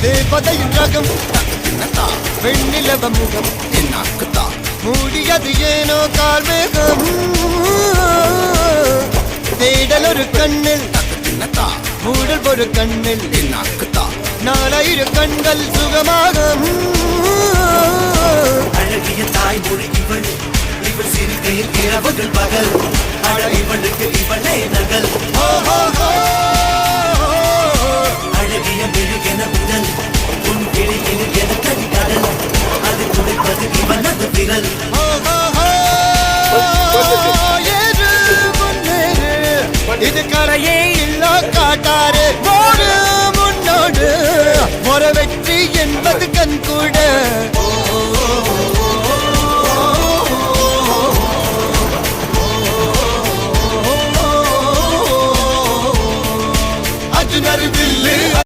தேவதையின் ரகம் வெண்ணிலவ முகம் மூடியது ஏனோ கால்மேகம் தேடல் ஒரு கண்ணில் மூடல் ஒரு கண்ணில் நாலாயிரு கண்கள் சுகமாக அழகிய தாய்மொழி இவள் இவள் சிறுகையில் இரவுகள் பகல் அழ இவளுக்கு இவளே நகல்